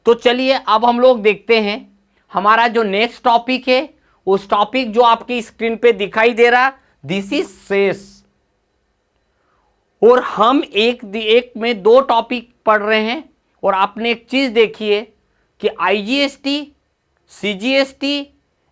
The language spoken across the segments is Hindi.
तो चलिए अब हम लोग देखते हैं हमारा जो नेक्स्ट टॉपिक है, उस टॉपिक जो आपकी स्क्रीन पे दिखाई दे रहा, दिस इज सेस। और हम एक में दो टॉपिक पढ़ रहे हैं। और आपने एक चीज देखी है कि आईजीएसटी, सीजीएसटी,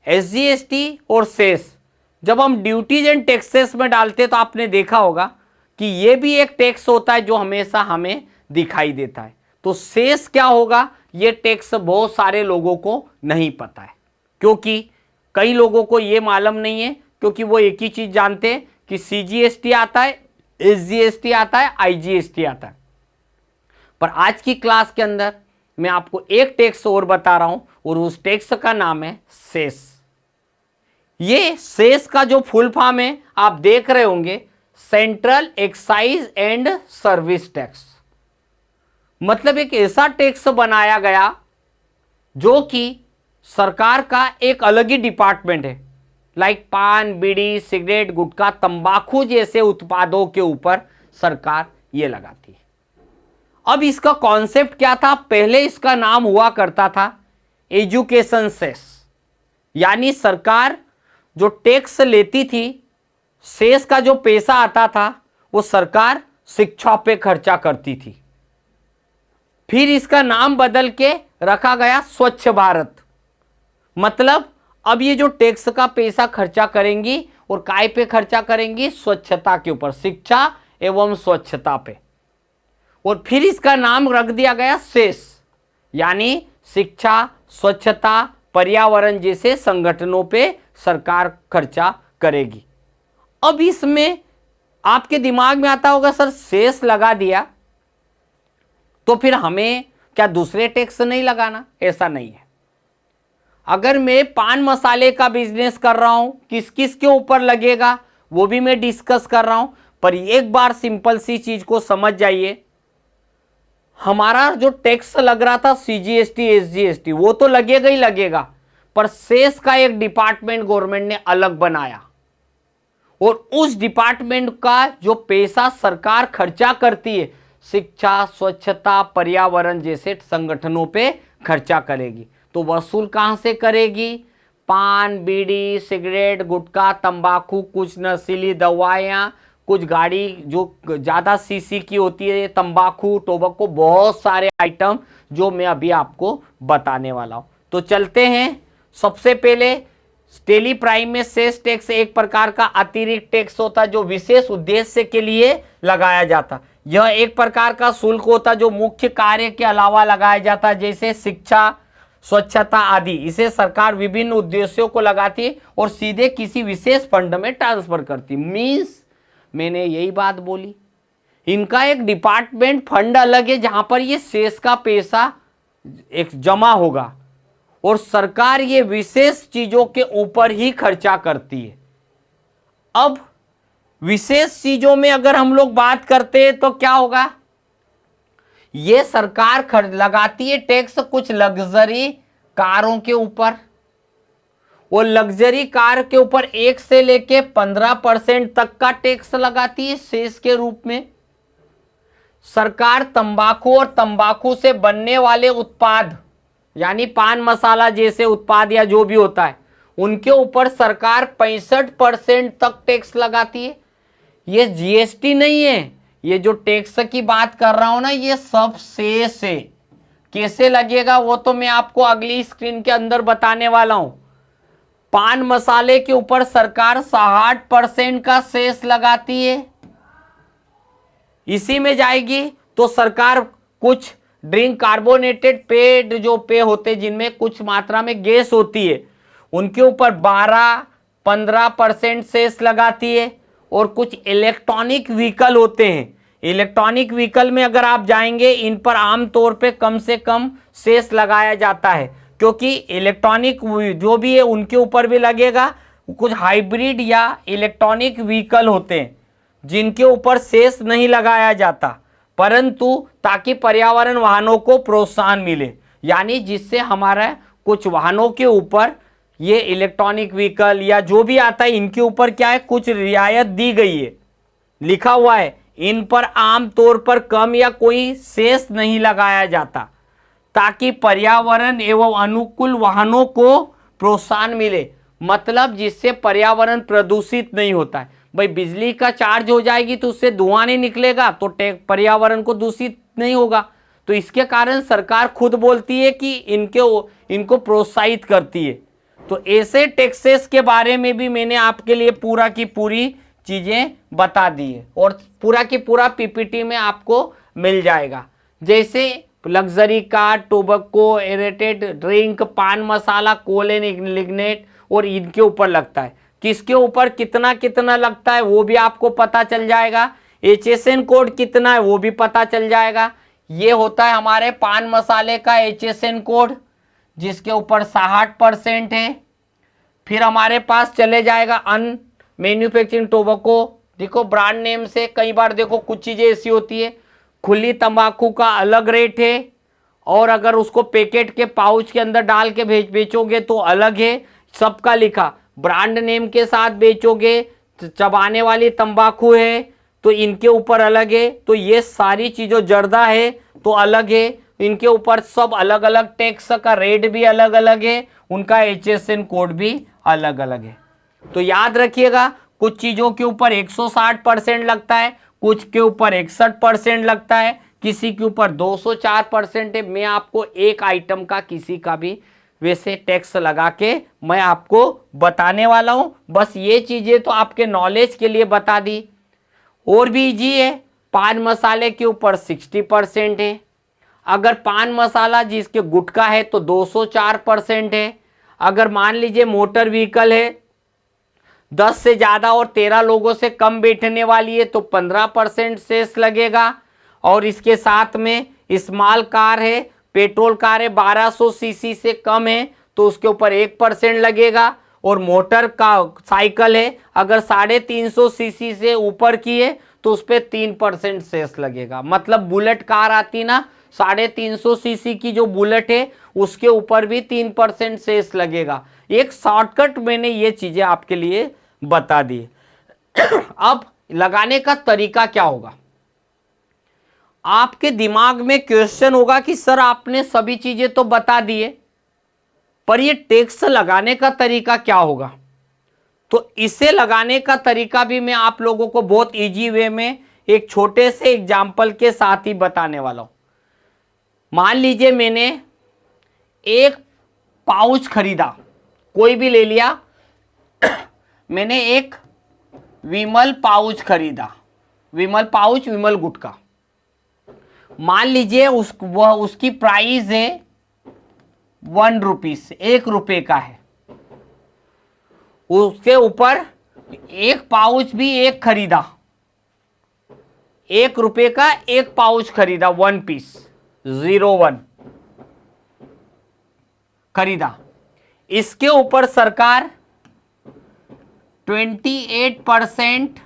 एसजीएसटी और सेस जब हम ड्यूटीज एंड टैक्सेस में डालते तो आपने देखा होगा कि ये भी एक टैक्स होता है जो हमेशा हमें दिखाई देता है। तो सेस क्या होगा, ये टैक्स बहुत सारे लोगों को नहीं पता है, क्योंकि कई लोगों को ये मालूम नहीं है, क्योंकि वो एक ही चीज जानते हैं कि सीजीएसटी आता है, एसजीएसटी आता है, आईजीएसटी आता है। पर आज की क्लास के अंदर मैं आपको एक टैक्स और बता रहा हूं, और उस टैक्स का नाम है सेस। ये सेस का जो फुल फॉर्म है आप देख रहे होंगे, central excise and service tax. मतलब एक ऐसा टैक्स बनाया गया जो कि सरकार का एक अलग ही डिपार्टमेंट है, लाइक पान, बीड़ी, सिगरेट, गुटखा, तंबाकू जैसे उत्पादों के ऊपर सरकार ये लगाती है। अब इसका कॉन्सेप्ट क्या था, पहले इसका नाम हुआ करता था एजुकेशन सेस, यानी सरकार जो टैक्स लेती थी, सेस का जो पैसा आता था वो सरकार शिक्षा पे खर्चा करती थी। फिर इसका नाम बदल के रखा गया स्वच्छ भारत। मतलब अब ये जो टैक्स का पैसा खर्चा करेंगी और काय पे खर्चा करेंगी, स्वच्छता के ऊपर, शिक्षा एवं स्वच्छता पे। और फिर इसका नाम रख दिया गया सेस, यानी शिक्षा, स्वच्छता, पर्यावरण जैसे संगठनों पे सरकार खर्चा करेगी। अब इसमें आपके दिमाग में आता होगा, सर सेस लगा दिया तो फिर हमें क्या दूसरे टैक्स नहीं लगाना? ऐसा नहीं है। अगर मैं पान मसाले का बिजनेस कर रहा हूं, किस किस के ऊपर लगेगा वो भी मैं डिस्कस कर रहा हूं। पर एक बार सिंपल सी चीज को समझ जाइए, हमारा जो टैक्स लग रहा था सीजीएसटी, एसजीएसटी, वो तो लगेगा ही लगेगा, पर सेस का एक डिपार्टमेंट गवर्नमेंट ने अलग बनाया, और उस डिपार्टमेंट का जो पैसा सरकार खर्चा करती है, शिक्षा, स्वच्छता, पर्यावरण जैसे संगठनों पे खर्चा करेगी। तो वसूल कहां से करेगी? पान, बीड़ी, सिगरेट, गुटखा, तंबाकू, कुछ नशीली दवाएं, कुछ गाड़ी जो ज़्यादा सीसी की होती है, तंबाकू, टोबैको, बहुत सारे आइटम जो मैं अभी आपको बताने वाला हूं। तो चलते हैं। सबसे पहले टेली प्राइम में सेस टैक्स एक प्रकार का अतिरिक्त टैक्स होता है जो विशेष उद्देश्य के लिए लगाया जाता। यह एक प्रकार का शुल्क होता जो मुख्य कार्य के अलावा लगाया जाता, जैसे शिक्षा, स्वच्छता आदि। इसे सरकार विभिन्न उद्देश्यों को लगाती है और सीधे किसी विशेष फंड में ट्रांसफर करती। मीन्स मैंने यही बात बोली, इनका एक डिपार्टमेंट फंड अलग है जहां पर ये सेस का पैसा एक जमा होगा, और सरकार ये विशेष चीजों के ऊपर ही खर्चा करती है। अब विशेष चीजों में अगर हम लोग बात करते हैं तो क्या होगा, ये सरकार लगाती है टैक्स कुछ लग्जरी कारों के ऊपर, वो लग्जरी कार के ऊपर 1 से लेके 15% तक का टैक्स लगाती है सेस के रूप में। सरकार तंबाकू और तंबाकू से बनने वाले उत्पाद, यानी पान मसाला जैसे उत्पाद या जो भी होता है, उनके ऊपर सरकार 65% तक टैक्स लगाती है। ये जीएसटी नहीं है, ये जो टैक्स की बात कर रहा हूं ना, ये सब सेस है। कैसे लगेगा वो तो मैं आपको अगली स्क्रीन के अंदर बताने वाला हूं। पान मसाले के ऊपर सरकार 60% का सेस लगाती है। इसी में जाएगी तो सरकार कुछ ड्रिंक कार्बोनेटेड पेय जो पेय होते हैं जिनमें कुछ मात्रा में गैस होती है, उनके ऊपर 12-15% सेस लगाती है। और कुछ इलेक्ट्रॉनिक व्हीकल होते हैं, इलेक्ट्रॉनिक व्हीकल में अगर आप जाएंगे, इन पर आमतौर पे कम से कम सेस लगाया जाता है, क्योंकि इलेक्ट्रॉनिक जो भी है उनके ऊपर भी लगेगा। कुछ हाइब्रिड या इलेक्ट्रॉनिक व्हीकल होते हैं जिनके ऊपर सेस नहीं लगाया जाता, परंतु ताकि पर्यावरण वाहनों को प्रोत्साहन मिले, यानी जिससे हमारा कुछ वाहनों के ऊपर ये इलेक्ट्रॉनिक व्हीकल या जो भी आता है, इनके ऊपर क्या है, कुछ रियायत दी गई है, लिखा हुआ है इन पर आमतौर पर कम या कोई सेस नहीं लगाया जाता। ताकि पर्यावरण एवं अनुकूल वाहनों को प्रोत्साहन मिले, मतलब जिससे पर्यावरण प्रदूषित नहीं होता है। भाई बिजली का चार्ज हो जाएगी तो उससे धुआं नहीं निकलेगा तो पर्यावरण को दूषित नहीं होगा। तो इसके कारण सरकार खुद बोलती है कि इनको प्रोत्साहित करती है। तो ऐसे टैक्सेस के बारे में भी मैंने आपके लिए पूरा की पूरी चीजें बता दी है और पूरा की पूरा पीपीटी में आपको मिल जाएगा। जैसे luxury car, tobacco, aerated drink, पान मसाला, कोल एंड लिग्नेट, और इनके ऊपर लगता है, किसके ऊपर कितना कितना लगता है वो भी आपको पता चल जाएगा। HSN कोड कितना है वो भी पता चल जाएगा। ये होता है हमारे पान मसाले का HSN कोड जिसके ऊपर 60% है। फिर हमारे पास चले जाएगा अन मैन्युफैक्चरिंग टोबैको। देखो ब्रांड नेम से कई बार देखो कुछ चीज़ें ऐसी होती है, खुली तंबाकू का अलग रेट है और अगर उसको पैकेट के पाउच के अंदर डाल के बेचोगे तो अलग है, सबका लिखा। ब्रांड नेम के साथ बेचोगे, चबाने वाली तंबाकू है तो इनके ऊपर अलग है। तो ये सारी चीज़ों, जर्दा है तो अलग है, इनके ऊपर सब अलग अलग टैक्स का रेट भी अलग अलग है, उनका HSN कोड भी अलग अलग है। तो याद रखिएगा, कुछ चीज़ों के ऊपर 160% लगता है, कुछ के ऊपर 61% लगता है, किसी के ऊपर 204% है। मैं आपको एक आइटम का किसी का भी वैसे टैक्स लगा के मैं आपको बताने वाला हूं। बस ये चीज़ें तो आपके नॉलेज के लिए बता दी। और भी इजी है, पान मसाले के ऊपर 60% है, अगर पान मसाला जिसके गुटखा है तो 204% है। अगर मान लीजिए मोटर व्हीकल है, 10 से ज़्यादा और 13 लोगों से कम बैठने वाली है तो 15% सेस लगेगा। और इसके साथ में स्मॉल कार है, पेट्रोल कार है, 1200 सीसी से कम है तो उसके ऊपर 1% लगेगा। और मोटर का साइकिल है, अगर 350 सीसी से ऊपर की है तो उस पर 3% सेस लगेगा। मतलब बुलेट कार आती ना 350 सीसी की जो बुलेट है उसके ऊपर भी 3% सेस लगेगा। एक शॉर्टकट मैंने ये चीज़ें आपके लिए बता दी। अब लगाने का तरीका क्या होगा, आपके दिमाग में क्वेश्चन होगा कि सर आपने सभी चीजें तो बता दी है पर ये टैक्स लगाने का तरीका क्या होगा। तो इसे लगाने का तरीका भी मैं आप लोगों को बहुत इजी वे में एक छोटे से एग्जाम्पल के साथ ही बताने वाला हूं। मान लीजिए मैंने एक पाउच खरीदा, कोई भी ले लिया, मैंने एक विमल पाउच खरीदा, विमल पाउच, विमल गुटखा। मान लीजिए उसकी प्राइस है 1 रुपीज, 1 रुपये का है। उसके ऊपर एक पाउच भी एक खरीदा, 1 रुपये का एक पाउच खरीदा, 1 पीस 01 खरीदा। इसके ऊपर सरकार 28%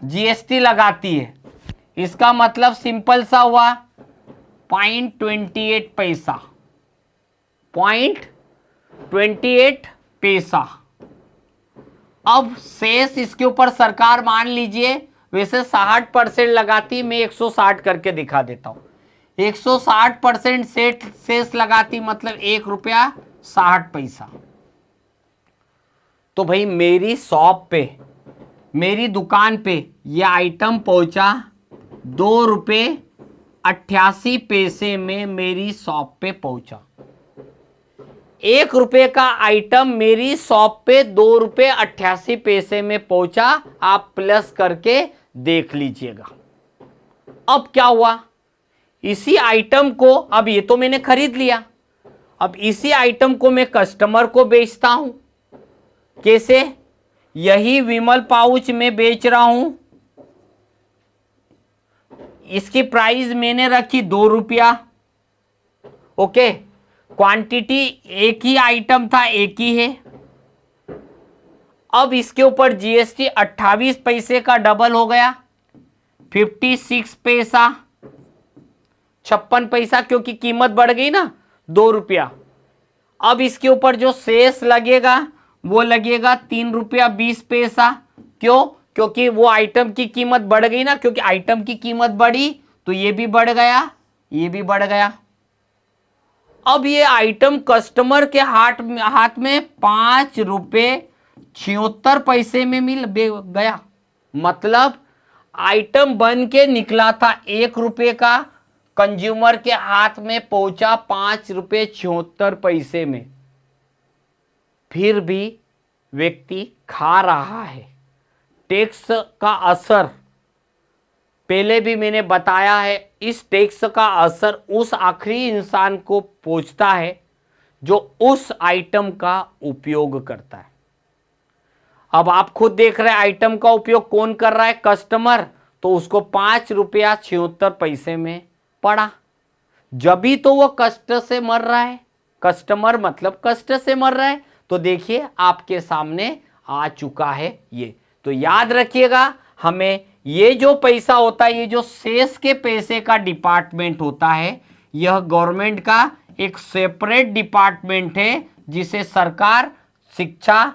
GST लगाती है। इसका मतलब सिंपल सा हुआ 0.28 पैसा, 0.28 पैसा। अब शेष इसके ऊपर सरकार मान लीजिए वैसे 60% लगाती, मैं 160 करके दिखा देता हूं। 160% शेष लगाती मतलब 1 रुपया 60 पैसा। तो भाई मेरी शॉप पे, मेरी दुकान पे ये आइटम पहुंचा 2 रुपये 88 पैसे में मेरी शॉप पे पहुंचा। 1 रुपये का आइटम मेरी शॉप पे 2 रुपये 88 पैसे में पहुंचा। आप प्लस करके देख लीजिएगा। अब क्या हुआ, इसी आइटम को, अब ये तो मैंने खरीद लिया, अब इसी आइटम को मैं कस्टमर को बेचता हूं। कैसे, यही विमल पाउच में बेच रहा हूं, इसकी प्राइस मैंने रखी 2 रुपया। ओके, क्वांटिटी एक ही आइटम था, एक ही है। अब इसके ऊपर GST 28 पैसे का डबल हो गया, 56 पैसा, 56 पैसा, क्योंकि कीमत बढ़ गई ना 2 रुपया। अब इसके ऊपर जो शेष लगेगा वो लगेगा 3 रुपया 20 पैसा। क्यों, क्योंकि वो आइटम की कीमत बढ़ गई ना, क्योंकि आइटम की कीमत बढ़ी तो ये भी बढ़ गया। ये भी बढ़ गया। अब ये आइटम कस्टमर के हाथ में 5 रुपये 76 पैसे में मिल गया। मतलब आइटम बन के निकला था 1 रुपये का, कंज्यूमर के हाथ में पहुंचा 5 रुपये 76 पैसे में। फिर भी व्यक्ति खा रहा है। टैक्स का असर पहले भी मैंने बताया है, इस टैक्स का असर उस आखिरी इंसान को पहुंचता है जो उस आइटम का उपयोग करता है। अब आप खुद देख रहे हैं आइटम का उपयोग कौन कर रहा है, कस्टमर, तो उसको 5 रुपया 76 पैसे में पड़ा। जब भी तो वो कष्ट से मर रहा है, कस्टमर मतलब कष्ट से मर रहा है। तो देखिए आपके सामने आ चुका है ये। तो याद रखिएगा, हमें ये जो पैसा होता है, ये जो शेष के पैसे का डिपार्टमेंट होता है, यह गवर्नमेंट का एक सेपरेट डिपार्टमेंट है जिसे सरकार शिक्षा,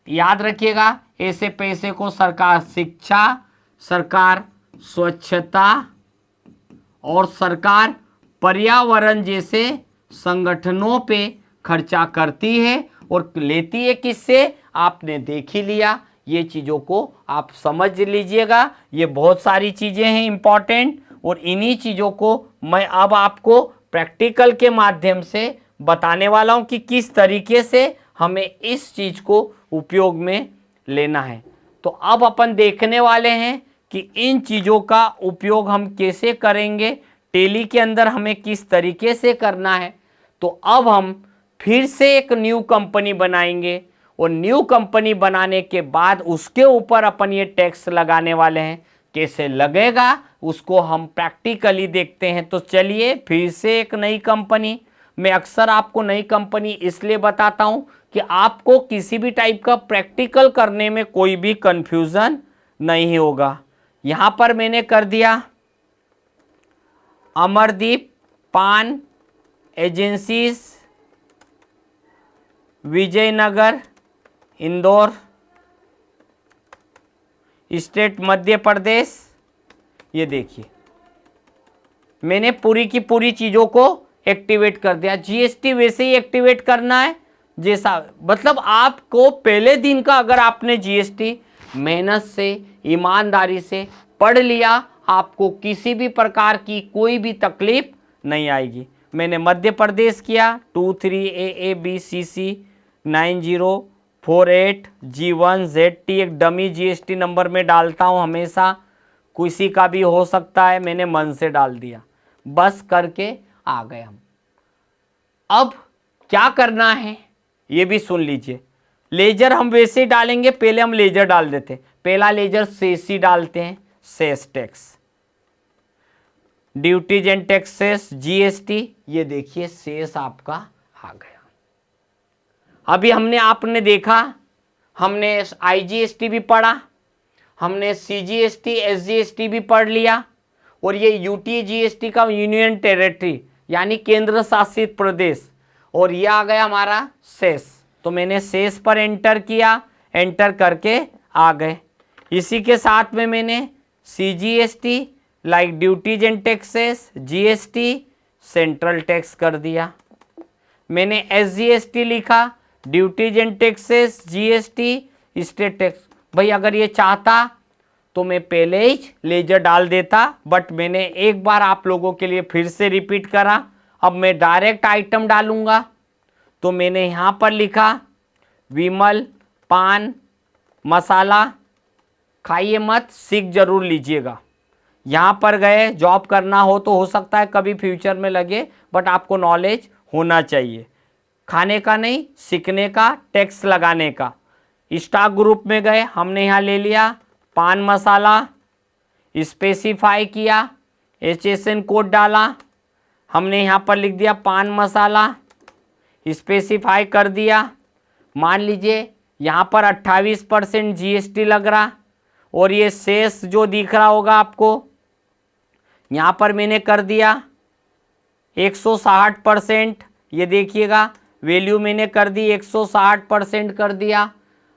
याद रखिएगा ऐसे पैसे को सरकार शिक्षा, सरकार स्वच्छता और सरकार पर्यावरण जैसे संगठनों पे खर्चा करती है और लेती है किससे, आपने देख ही लिया। ये चीज़ों को आप समझ लीजिएगा, ये बहुत सारी चीज़ें हैं इम्पॉर्टेंट, और इन्हीं चीज़ों को मैं अब आपको प्रैक्टिकल के माध्यम से बताने वाला हूँ कि किस तरीके से हमें इस चीज़ को उपयोग में लेना है। तो अब अपन देखने वाले हैं कि इन चीज़ों का उपयोग हम कैसे करेंगे, टैली के अंदर हमें किस तरीके से करना है। तो अब हम फिर से एक न्यू कंपनी बनाएंगे और न्यू कंपनी बनाने के बाद उसके ऊपर अपन ये टैक्स लगाने वाले हैं। कैसे लगेगा उसको हम प्रैक्टिकली देखते हैं। तो चलिए फिर से एक नई कंपनी। मैं अक्सर आपको नई कंपनी इसलिए बताता हूँ कि आपको किसी भी टाइप का प्रैक्टिकल करने में कोई भी कंफ्यूजन नहीं होगा। यहाँ पर मैंने कर दिया अमरदीप पान एजेंसीज, विजयनगर, इंदौर, स्टेट मध्य प्रदेश। ये देखिए मैंने पूरी की पूरी चीज़ों को एक्टिवेट कर दिया। जीएसटी वैसे ही एक्टिवेट करना है जैसा, मतलब आपको पहले दिन का अगर आपने जीएसटी मेहनत से ईमानदारी से पढ़ लिया, आपको किसी भी प्रकार की कोई भी तकलीफ नहीं आएगी। मैंने मध्य प्रदेश किया 23AABCC 9048G1ZT, एक डमी जीएसटी नंबर में डालता हूँ हमेशा, किसी का भी हो सकता है, मैंने मन से डाल दिया, बस करके आ गए हम। अब क्या करना है ये भी सुन लीजिए। लेजर हम वैसे ही डालेंगे, पहले हम लेजर डाल देते हैं। पहला लेजर सेस ही डालते हैं, cess tax, duties and taxes GST. ये देखिए सेस आपका आ गया। अभी आपने देखा, हमने आईजीएसटी भी पढ़ा, हमने सीजीएसटी एसजीएसटी भी पढ़ लिया, और ये यूटीजीएसटी का यूनियन टेरिटरी यानी केंद्र शासित प्रदेश, और ये आ गया हमारा सेस। तो मैंने सेस पर एंटर किया, एंटर करके आ गए। इसी के साथ में मैंने CGST like duties and taxes, GST central tax कर दिया। मैंने एसजीएसटी लिखा, duties and taxes, GST state tax. भाई अगर ये चाहता तो मैं पहले ही लेजर डाल देता, बट मैंने एक बार आप लोगों के लिए फिर से रिपीट करा। अब मैं डायरेक्ट आइटम डालूंगा, तो मैंने यहाँ पर लिखा विमल पान मसाला। खाइए मत, सीख जरूर लीजिएगा। यहाँ पर गए, जॉब करना हो तो हो सकता है कभी फ्यूचर में लगे, बट आपको नॉलेज होना चाहिए, खाने का नहीं सीखने का, टैक्स लगाने का। स्टॉक ग्रुप में गए, हमने यहाँ ले लिया पान मसाला, स्पेसिफाई किया, HSN कोड डाला, हमने यहाँ पर लिख दिया पान मसाला, स्पेसिफाई कर दिया। मान लीजिए यहाँ पर 28% जीएसटी लग रहा, और ये शेष जो दिख रहा होगा आपको, यहाँ पर मैंने कर दिया 160%। ये देखिएगा वैल्यू मैंने कर दी 160% कर दिया।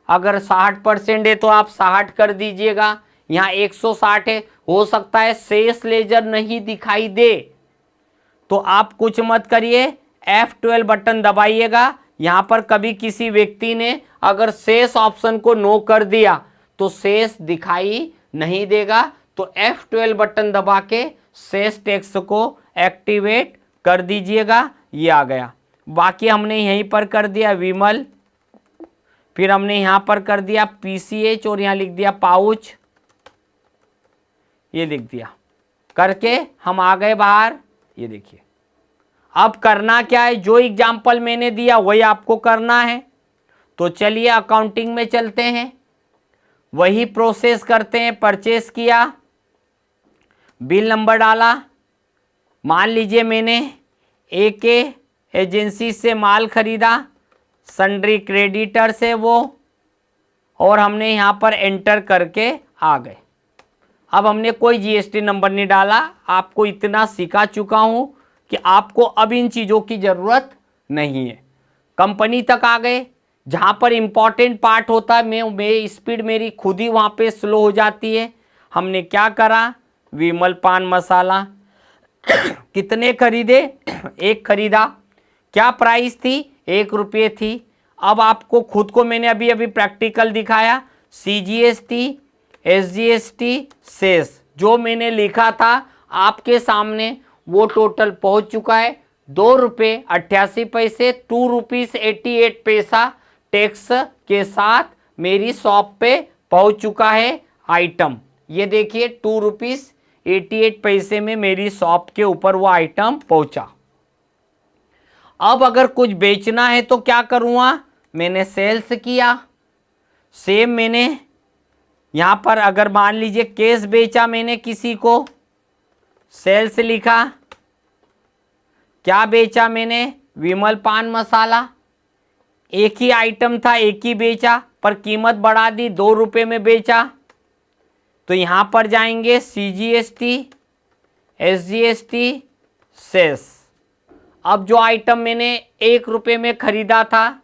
अगर 60% है तो आप 60 कर दीजिएगा, यहाँ 160 है। हो सकता है शेष लेजर नहीं दिखाई दे, तो आप कुछ मत करिए, F12 बटन दबाइएगा। यहाँ पर कभी किसी व्यक्ति ने अगर शेष ऑप्शन को नो कर दिया तो शेष दिखाई नहीं देगा, तो F12 बटन दबा के शेष टेक्स्ट को एक्टिवेट कर दीजिएगा। ये आ गया। बाकी हमने यहीं पर कर दिया विमल, फिर हमने यहाँ पर कर दिया PCH और यहाँ लिख दिया पाउच, ये लिख दिया। करके हम आ गए बाहर। ये देखिए, अब करना क्या है, जो एग्जाम्पल मैंने दिया वही आपको करना है। तो चलिए अकाउंटिंग में चलते हैं, वही प्रोसेस करते हैं। परचेस किया, बिल नंबर डाला। मान लीजिए मैंने AK एजेंसी से माल खरीदा, सन्ड्री क्रेडिटर से वो, और हमने यहाँ पर एंटर करके आ गए। अब हमने कोई GST नंबर नहीं डाला। आपको इतना सिखा चुका हूँ कि आपको अब इन चीज़ों की ज़रूरत नहीं है। कंपनी तक आ गए, जहाँ पर इम्पॉर्टेंट पार्ट होता है मैं स्पीड मेरी खुद ही वहाँ पे स्लो हो जाती है। हमने क्या करा, विमल पान मसाला कितने खरीदे, 1 खरीदा। क्या प्राइस थी, 1 रुपये थी। अब आपको खुद को मैंने अभी अभी प्रैक्टिकल दिखाया, CGST SGST शेष जो मैंने लिखा था आपके सामने वो टोटल पहुंच चुका है 2.88 ₹2.88 टैक्स के साथ मेरी शॉप पे पहुंच चुका है आइटम। ये देखिए ₹2.88 में मेरी शॉप के ऊपर वो आइटम पहुंचा। अब अगर कुछ बेचना है तो क्या करूँगा, मैंने सेल्स किया। सेम मैंने यहाँ पर अगर मान लीजिए केस बेचा मैंने किसी को, सेल्स लिखा। क्या बेचा मैंने, विमल पान मसाला। एक ही आइटम था, एक ही बेचा, पर कीमत बढ़ा दी, 2 रुपये में बेचा। तो यहाँ पर जाएंगे CGST SGST सेस। अब जो आइटम मैंने 1 रुपये में खरीदा था,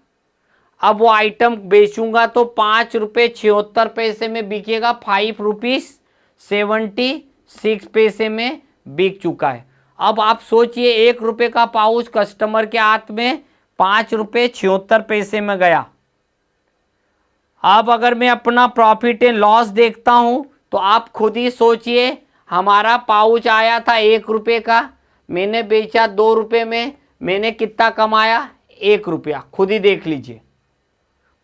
अब वो आइटम बेचूंगा तो ₹5.76 में बिकेगा, ₹5.76 में बिक चुका है। अब आप सोचिए 1 रुपये का पाउच कस्टमर के हाथ में ₹5.76 में गया। अब अगर मैं अपना प्रॉफिट एंड लॉस देखता हूँ तो आप खुद ही सोचिए, हमारा पाउच आया था 1 रुपये का, मैंने बेचा 2 रुपये में, मैंने कितना कमाया, 1 रुपया। खुद ही देख लीजिए।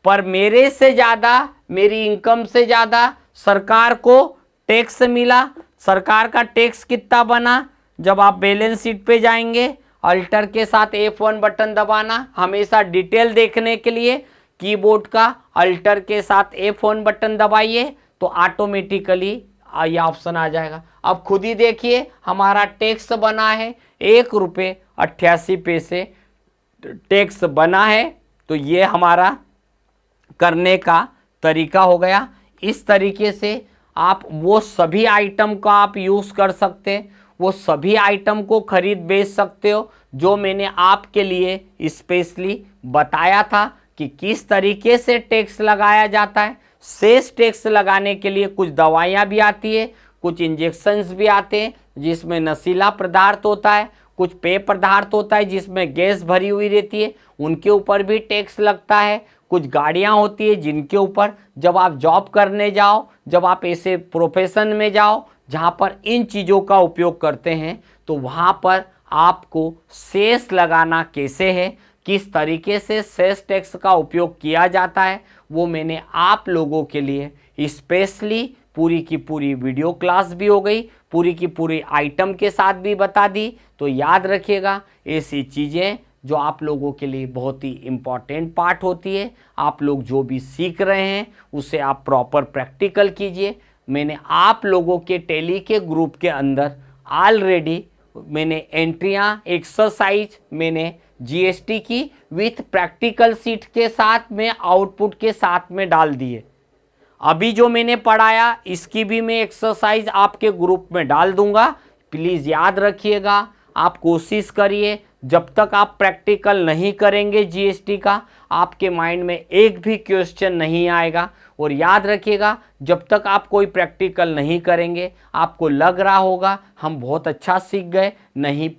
पर मेरे से ज़्यादा, मेरी इनकम से ज़्यादा सरकार को टैक्स मिला। सरकार का टैक्स कितना बना, जब आप बैलेंस शीट पे जाएंगे अल्टर के साथ F1 बटन दबाना। हमेशा डिटेल देखने के लिए कीबोर्ड का अल्टर के साथ F1 बटन दबाइए तो ऑटोमेटिकली ये ऑप्शन आ जाएगा। अब खुद ही देखिए हमारा टैक्स बना है ₹1.88 टैक्स बना है। तो ये हमारा करने का तरीका हो गया। इस तरीके से आप वो सभी आइटम का आप यूज़ कर सकते हैं, वो सभी आइटम को खरीद बेच सकते हो जो मैंने आपके लिए स्पेशली बताया था कि किस तरीके से टैक्स लगाया जाता है। शेष टैक्स लगाने के लिए कुछ दवाइयाँ भी आती है, कुछ इंजेक्शन्स भी आते हैं जिसमें नशीला पदार्थ होता है, कुछ पेय पदार्थ होता है जिसमें गैस भरी हुई रहती है, उनके ऊपर भी टैक्स लगता है। कुछ गाड़ियाँ होती है जिनके ऊपर जब आप जॉब करने जाओ, जब आप ऐसे प्रोफेशन में जाओ जहाँ पर इन चीज़ों का उपयोग करते हैं, तो वहाँ पर आपको शेष लगाना कैसे है, किस तरीके से शेष टैक्स का उपयोग किया जाता है, वो मैंने आप लोगों के लिए स्पेशली पूरी की पूरी वीडियो क्लास भी हो गई, पूरी की पूरी आइटम के साथ भी बता दी। तो याद रखिएगा, ऐसी चीज़ें जो आप लोगों के लिए बहुत ही इम्पॉर्टेंट पार्ट होती है, आप लोग जो भी सीख रहे हैं उसे आप प्रॉपर प्रैक्टिकल कीजिए। मैंने आप लोगों के टेली के ग्रुप के अंदर ऑलरेडी मैंने एंट्रियाँ, एक्सरसाइज मैंने GST की विथ प्रैक्टिकल सीट के साथ में, आउटपुट के साथ में डाल दिए। अभी जो मैंने पढ़ाया इसकी भी मैं एक्सरसाइज आपके ग्रुप में डाल दूंगा। प्लीज़ याद रखिएगा, आप कोशिश करिए जब तक आप प्रैक्टिकल नहीं करेंगे जीएसटी का, आपके माइंड में एक भी क्वेश्चन नहीं आएगा। और याद रखिएगा, जब तक आप कोई प्रैक्टिकल नहीं करेंगे, आपको लग रहा होगा हम बहुत अच्छा सीख गए, नहीं,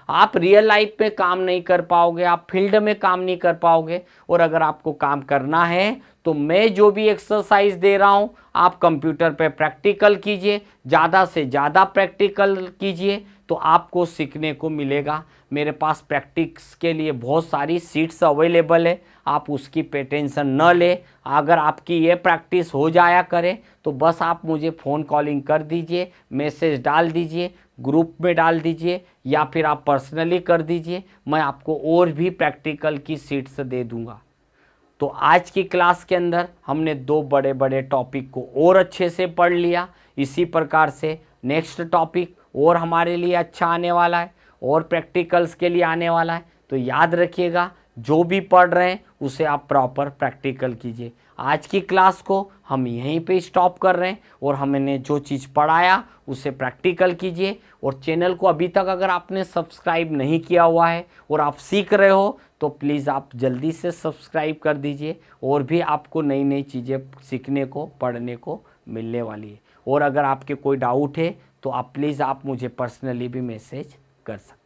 आप रियल लाइफ में काम नहीं कर पाओगे, आप फील्ड में काम नहीं कर पाओगे। और अगर आपको काम करना है तो मैं जो भी एक्सरसाइज दे रहा हूँ, आप कंप्यूटर पे प्रैक्टिकल कीजिए, ज़्यादा से ज़्यादा प्रैक्टिकल कीजिए, तो आपको सीखने को मिलेगा। मेरे पास प्रैक्टिस के लिए बहुत सारी सीट्स अवेलेबल है, आप उसकी पे टेंशन न ले। अगर आपकी ये प्रैक्टिस हो जाया करे तो बस आप मुझे फ़ोन कॉलिंग कर दीजिए, मैसेज डाल दीजिए, ग्रुप में डाल दीजिए, या फिर आप पर्सनली कर दीजिए, मैं आपको और भी प्रैक्टिकल की सीट्स दे दूंगा। तो आज की क्लास के अंदर हमने दो बड़े बड़े टॉपिक को और अच्छे से पढ़ लिया। इसी प्रकार से नेक्स्ट टॉपिक और हमारे लिए अच्छा आने वाला है और प्रैक्टिकल्स के लिए आने वाला है। तो याद रखिएगा, जो भी पढ़ रहे हैं उसे आप प्रॉपर प्रैक्टिकल कीजिए। आज की क्लास को हम यहीं पे स्टॉप कर रहे हैं और हमने जो चीज़ पढ़ाया उसे प्रैक्टिकल कीजिए। और चैनल को अभी तक अगर आपने सब्सक्राइब नहीं किया हुआ है और आप सीख रहे हो तो प्लीज़ आप जल्दी से सब्सक्राइब कर दीजिए, और भी आपको नई नई चीज़ें सीखने को, पढ़ने को मिलने वाली है। और अगर आपके कोई डाउट है तो आप प्लीज़ आप मुझे पर्सनली भी मैसेज कर सकते हैं।